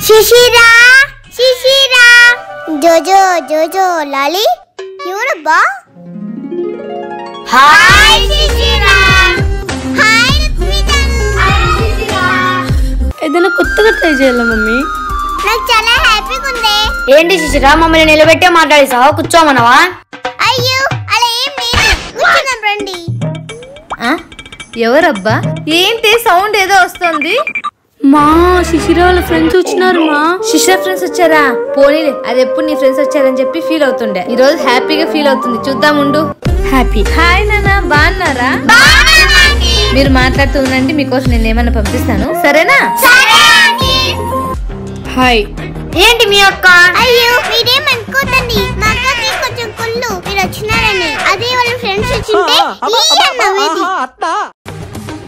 శిశిరా శిశిరా జోజో జోజో లాలి ఎవరబ్బా? హాయ్ శిశిరా. హాయ్ రత్మిజన్. హాయ్ శిశిరా. ఏదైనా కొత్తగా ట్రై చేయాలా మమ్మీ? నాకు చాలా హ్యాపీగా ఉంది. ఏంటి శిశిరా మమ్మల్ని నిలబెట్టే మాట్లాడేసావా? కూర్చోమనవా? అయ్యో అలా ఏం లేదు, కూర్చున్నాం రండి. ఎవరబ్బా? ఏంటి సౌండ్ ఏదో వస్తుంది? మా శిశిర వాళ్ళ ఫ్రెండ్స్ వచ్చినారు. మా శిశిర ఫ్రెండ్స్ వచ్చారా? పోనీలే, అది ఎప్పుడు నీ ఫ్రెండ్స్ వచ్చారని చెప్పి ఫీల్ అవుతుండే, ఈ రోజు హ్యాపీగా ఫీల్ అవుతుంది. చూద్దాం ఉండు. హ్యాపీ. హాయ్ నాన్న, బాగున్నారా? మీరు మాట్లాడుతూ ఉండండి, మీకోసం నేను ఏమన్నా పంపిస్తాను, సరేనా? హాయ్. ఏంటి మీ అక్క? అయ్యో మీరేం అనుకోదండి, మా అక్కకి కొంచెం కుళ్ళు మీరు వచ్చినారని. అదే వాళ్ళ ఫ్రెండ్స్ వచ్చింటే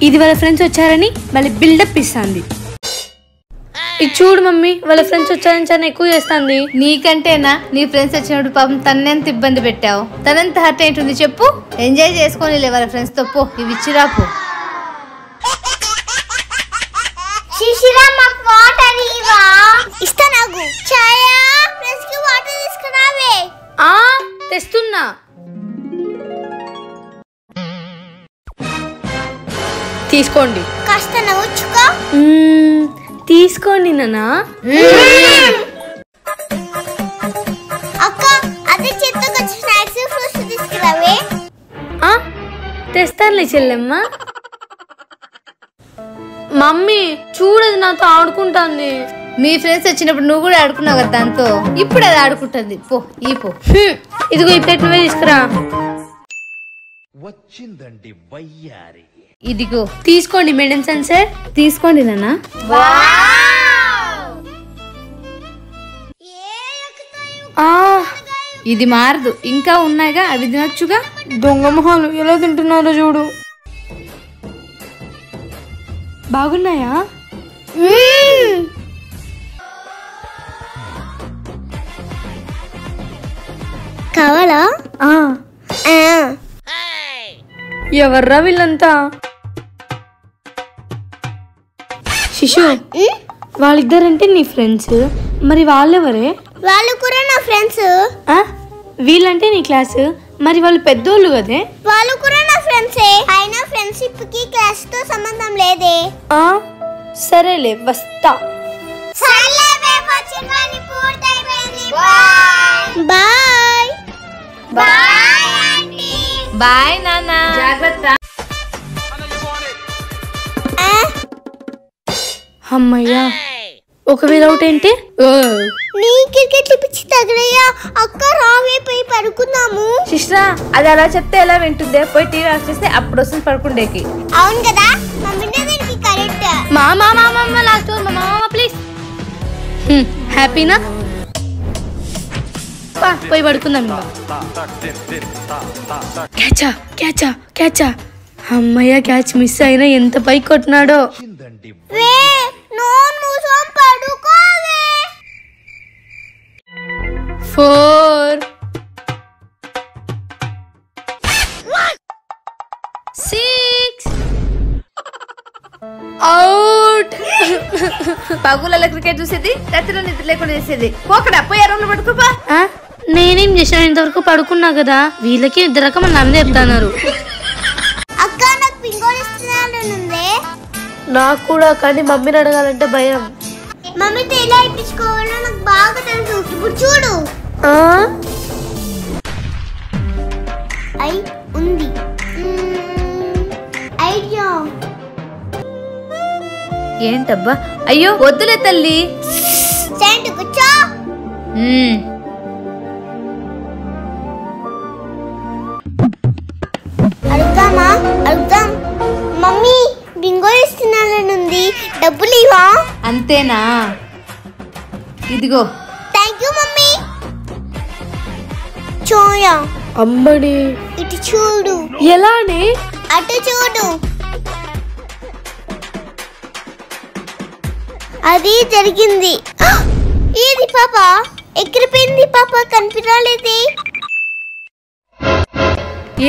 ఇది వాళ్ళ ఫ్రెండ్స్ వచ్చారని మళ్ళీ బిల్డప్ ఇస్తుంది. ఇది చూడు మమ్మీ, వాళ్ళ ఫ్రెండ్స్ వచ్చారని చాలా ఎక్కువ చేస్తుంది. నీకంటేనా? నీ ఫ్రెండ్స్ వచ్చినప్పుడు పాపం తన్నెంత ఇబ్బంది పెట్టావు, తనంత హర్ట్ ఏంటుంది చెప్పు. ఎంజాయ్ చేసుకొని వాళ్ళ ఫ్రెండ్స్ తో పో, ఇవి ఇచ్చిరాపు. శిశిరా మాకు వాటర్ ఇవా? ఇస్తా నాకు. ఛాయా ఫ్రెండ్స్ కి వాటర్ తీసుకురావే. తెస్తున్నా. తీసుకోండి. కాస్త నవ్వుచుకో. తీసుకోండి నాన్న. అక్క అదే చేతికి స్నాక్స్ ఫ్రూట్స్ తీసుకురావే. తెస్తానులే చెల్లెమ్మ. మమ్మీ చూడదు నాతో ఆడుకుంటాంది. మీ ఫ్రెండ్స్ వచ్చినప్పుడు నువ్వు కూడా ఆడుకున్నావు కదా దాంతో, ఇప్పుడు అది ఆడుకుంటుంది. పో ఈ పో. ఇదిగో ఈ ప్లేట్ నువ్వే తీసుకురా. వచ్చిందండి వయ్యారి. ఇదిగో తీసుకోండి మేడం సెన్సర్. తీసుకోండి నాన్న. ఇది మారదు, ఇంకా ఉన్నాయిగా, అవి తినొచ్చుగా. దొంగ మొహాలు ఎలా తింటున్నారో చూడు. బాగున్నాయా? కావాలా? ఎవర్రా వీళ్ళంతా? శిశు, వాళ్ళిద్దరంటే నీ ఫ్రెండ్స్, మరి వాళ్ళెవరే? వాళ్ళు కూడా నా ఫ్రెండ్స్. వీళ్ళంటే నీ క్లాస్, మరి వాళ్ళు పెద్దోళ్ళు కదే. వాళ్ళు కూడా నా ఫ్రెండ్సే. అయినా ఫ్రెండ్షిప్ కి క్లాస్ తో సంబంధం లేదే. సరేలే వస్తా. Bye bye. బాయ్ నాన్న, జాగ్రత్త. అమ్మయ్యా, ఒకవేళ అవుట్ ఏంటి? నీ క్రికెట్ పిచ్చి తగలయ్యా. అక్క రావే పోయి పడుకుందాము. శిష్రా, అది అలా చెప్తే ఎలా వింటుందే? పోయి టీవీ ఆఫ్ చేస్తే అప్పుడు వస్తుంది పడుకుండేకి. అవును కదా, మమ్మీ దానికి కరెక్ట్. Last please. హ్యాపీనా? పోయి పడుకుందాం. క్యాచా క్యాచా క్యాచా. అమ్మయ్య, క్యాచ్ మిస్ అయినా ఎంత పైకి కొట్టినాడో. వే నోన్ పడుకోవే. 4 6 అవుట్. పగుల క్రికెట్ చూసేది, రాత్రిలో నిద్ర లేకుండా చేసేది. పోకడా పోయి రూమ్ లో పడుకోపా. నేనేం చేశాను? ఇంతవరకు పడుకున్నా కదా. వీళ్ళకి ఇద్దరు రకం నన్ను చెప్తున్నారు. అక్క నాకు పింగోలు ఇస్తున్నానుందే. నాకు కూడా, కానీ మమ్మీని అడగాలంటే భయం. మమ్మీతో ఎలా ఇప్పించుకోవాలో నాకు బాగా తెలుసు. ఇప్పుడు చూడు. ఉంది ఐడియా. ఏంటబ్బా? అయ్యో వద్దులే తల్లి. సెంటు కూర్చో. అడుగుదాం. మమ్మీ బింగో ఇస్తున్నానుంది, డబ్బులు ఇవా? అంతేనా? ఇదిగో. Thank you mummy. చోయా అమ్మడి, ఇటు చూడు. ఎలానే? అటు చూడు. అది జరిగింది. ఏది పాప? ఎగిరిపోయింది పాప, కనిపించలేదే.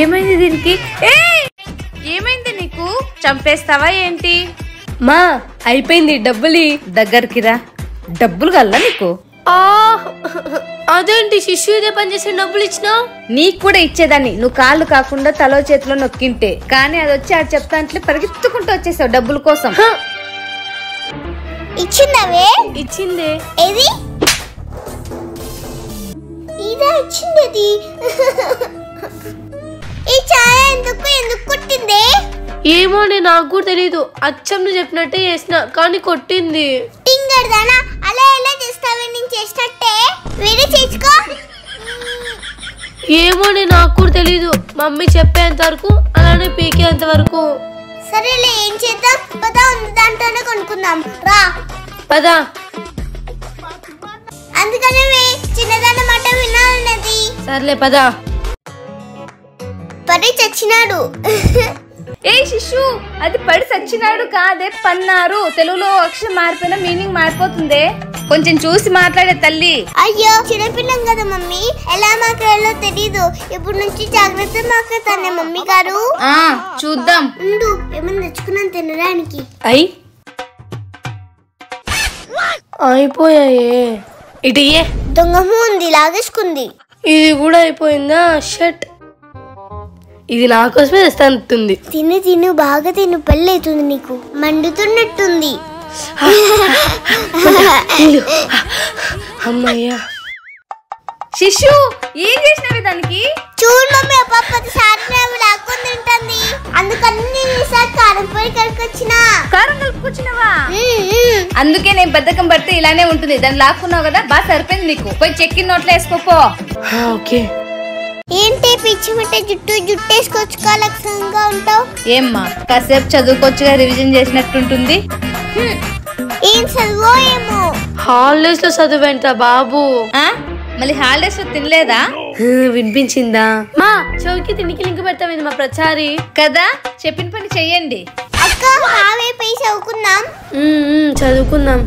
ఏమైంది దీనికి? ఏమైంది నీకు? చంపేస్తావా ఏంటి? మా అయిపోయింది, డబ్బులి. దగ్గరికి రా, డబ్బులు కల్లా నీకు? అదేంటి శిష్యు ఇదే పని చేసి డబ్బులు ఇచ్చినా? నీకు కూడా ఇచ్చేదాన్ని, నువ్వు కాళ్ళు కాకుండా తలో చేతిలో నొక్కింటే. కానీ అది వచ్చి ఆడు చెప్తా అంటే పరిగెత్తుకుంటూ వచ్చేసావు డబ్బుల కోసం. ఇచ్చిందవే? ఇచ్చిందే. ఏది? ఇదా ఇచ్చింది? ఈ ఛాయ ఎందుకు కొట్టింది? ఏమో నాకు కూడా తెలీదు. అచ్చం నువ్వు చెప్పినట్టే చేసిన కానీ కొట్టింది. టింగర్దానా అలా ఎలా చేస్తావే? నేను చేసినట్టే వేరే చేసుకో. ఏమో నాకు కూడా తెలీదు. మమ్మీ చెప్పేంత వరకు అలానే పీకేంత వరకు. సరేలే, ఏం చేద్దాం? పదా ఉంది దాంట్లోనే కొనుక్కుందాం రా. పదా. అందుకనే చిన్నదాని మాట వినాలన్నది. సర్లే పదా. పడి చచ్చినాడు. ఏ శిశు, అది పడి చచ్చినాడు కాదే, పన్నారు. తెలుగులో అక్షరం మారిపోయినా మీనింగ్ మారిపోతుందే. కొంచెం చూసి మాట్లాడే తల్లి. అయ్యో చిన్నపిల్లం కదా మమ్మీ, ఎలా మాట్లాడాలో తెలీదు. ఇప్పుడు నుంచి జాగ్రత్త మాట్లాడతానే మమ్మీ గారు. చూద్దాం. ఉండు, ఏమన్నా తెచ్చుకున్నాను తినడానికి. అయిపోయాయే. ఇటు దొంగము ఉంది, లాగేసుకుంది. ఇది కూడా అయిపోయిందా? షట్. ఇది నా కోసమే తెస్తానుంది. తిను బాగా తిను, పెళ్ళి అవుతుంది నీకు. మండుతున్నట్టుంది. అమ్మయ్యా. శిశు, ఏం చేసినవి దానికి? చూడు మమ్మీ, అప్పటిసారి లాక్కొని తింటుంది. అందుకని నేను ఈసారి కారం పొడి కలుపుకొచ్చిన. కారం కలుపుకొచ్చినవా? అందుకే నేను బద్ధకం పడితే ఇలానే ఉంటుంది. దాన్ని లాక్కున్నావు కదా, బాగా సరిపోయింది నీకు. పోయి చెక్కి నోట్లో వేసుకోపో. ఓకే. ఏంటి పిచ్చి మిట్ట జుట్టు వేసుకోవచ్చు లక్షణంగా ఉంటావు? ఏమ్మా, కాసేపు చదువుకోవచ్చుగా, రివిజన్ చేసినట్టుంటుంది. ఏం చదువో ఏమో. హాలిడేస్ లో చదువేంట బాబు. మళ్ళీ హాలిడేస్ లో తినలేదా? వినిపించిందా? మా చౌకి తినికి లింక్ పెడతాం మా ప్రచారి కదా. చెప్పిన పని చెయ్యండి. అక్క హావే పోయి చదువుకుందాం. చదువుకుందాం.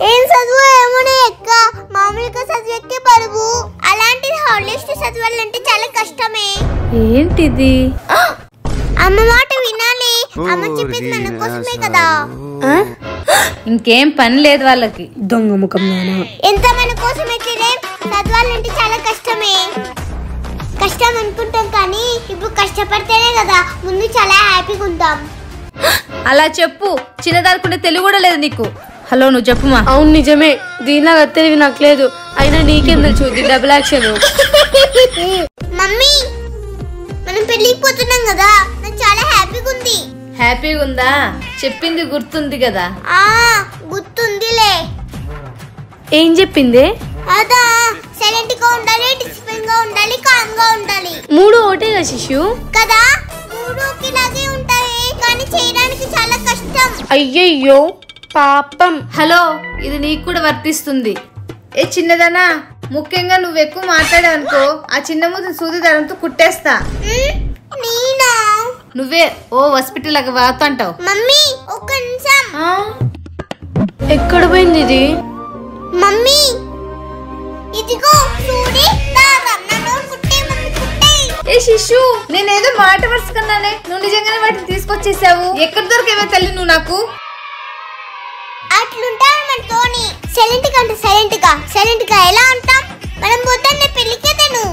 ఏం చదువు ఏమోనే అక్క, మామూలుగా చదివెక్కే పరువు. అలాంటిది హాలిడేస్ లో చదవాలంటే చాలా కష్టమే. ఏంటిది? అమ్మ మాట వినాలి. అమ్మ చెప్పేది మన కోసమే కదా. ఇంకేం పని లేదు వాళ్ళకి. దొంగ ముఖం నానా. ఎంత మన కోసం అయితే చదవాలంటే చాలా కష్టమే. కష్టం అనుకుంటాం కానీ ఇప్పుడు కష్టపడితేనే కదా ముందు చాలా హ్యాపీగా ఉంటాం. అలా చెప్పు. చిన్నదానుకుంటే తెలుగు కూడా లేదు నీకు. హలో, నువ్వు చెప్పుమా. అవును నిజమే, దీనిలా తెలివి నాకు లేదు. అయినా నీకేం తెలుసు? Double action. మమ్మీ, మనం పెళ్ళికి పోతున్నాం కదా, నాకు చాలా హ్యాపీగా ఉంది. హ్యాపీగా ఉందా? చెప్పింది గుర్తుంది కదా. గుర్తుందిలే. ఏం చెప్పింది? అదా సైలెంట్ గా ఉండాలి, డిసిప్లిన్ గా ఉండాలి, కామ్ గా ఉండాలి. మూడు ఒకటేగా శిశు? కదా, మూడు ఒకేలాగే ఉంటాయి కానీ చేయడానికి చాలా కష్టం. అయ్యయ్యో పాపం. హలో, ఇది నీకు కూడా వర్తిస్తుంది. ఏ చిన్నదనా, ముఖ్యంగా నువ్వు ఎక్కువ మాట్లాడావనుకో ఆ చిన్న మూత సూది దారంతో కుట్టేస్తా. నేనా? నువ్వే ఓ హాస్పిటల్ లాగా వాడుతుంటావు. మమ్మీ ఒక్క నిమిషం. ఎక్కడ పోయింది ఇది? మమ్మీ ఇదిగో చూడి దారం, నన్ను కుట్టే మమ్మీ కుట్టే. ఏ శిశు, నేనేదో మాట వరుసకున్నానే, నువ్వు నిజంగానే వాటిని తీసుకొచ్చేసావు. ఎక్కడ దొరికేవే తల్లి నువ్వు నాకు? అట్లుంటాను మనతోని. సైలెంట్ గా ఎలా ఉంటాం? మనం పోతానే పెళ్ళికేదను.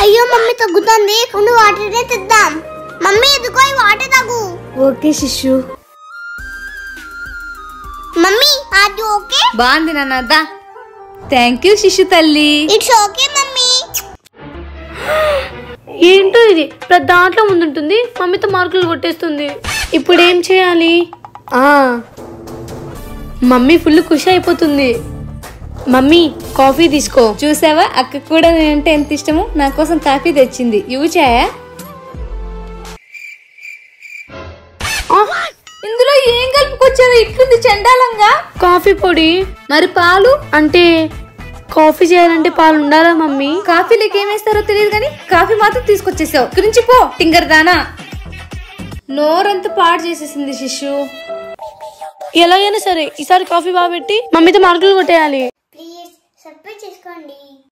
అయ్యో మమ్మీ తగ్గుతుంది, నువ్వు వాటర్నే తెద్దాం. మమ్మీ ఎదుకో ఈ వాటర్ తాగు. ఓకే శిశు. మమ్మీ అది ఓకే? బాగుంది నాన్న. థ్యాంక్ యూ శిశు తల్లి. It's okay mummy. ఏంటో ఇది, ప్రతి దాంట్లో ముందుంటుంది, మమ్మీతో మార్కులు కొట్టేస్తుంది. ఇప్పుడు ఏం చేయాలి? మమ్మీ ఫుల్ ఖుషి అయిపోతుంది. మమ్మీ కాఫీ తీసుకో. చూసావా, అక్క కూడా నేనంటే ఎంత ఇష్టమో, నా కోసం కాఫీ తెచ్చింది. ఇవ్వు చాయా. ఇందులో ఏం కలుపుకొచ్చావు? ఇట్లుంది చండాలంగా. కాఫీ పొడి. మరి పాలు? అంటే కాఫీ చేయాలంటే పాలు ఉండాలా మమ్మీ? కాఫీలోకి ఏమేస్తారో తెలియదు కానీ కాఫీ మాత్రం తీసుకొచ్చేసావు. గురించి పో టింగర్ దానా. నోరంతా పాడు చేసేసింది శిశు. ఎలాగైనా సరే ఈసారి కాఫీ బాగా పెట్టి మమ్మీతో మార్కులు కొట్టేయాలి. ప్లీజ్ సబ్స్క్రైబ్ చేసుకోండి.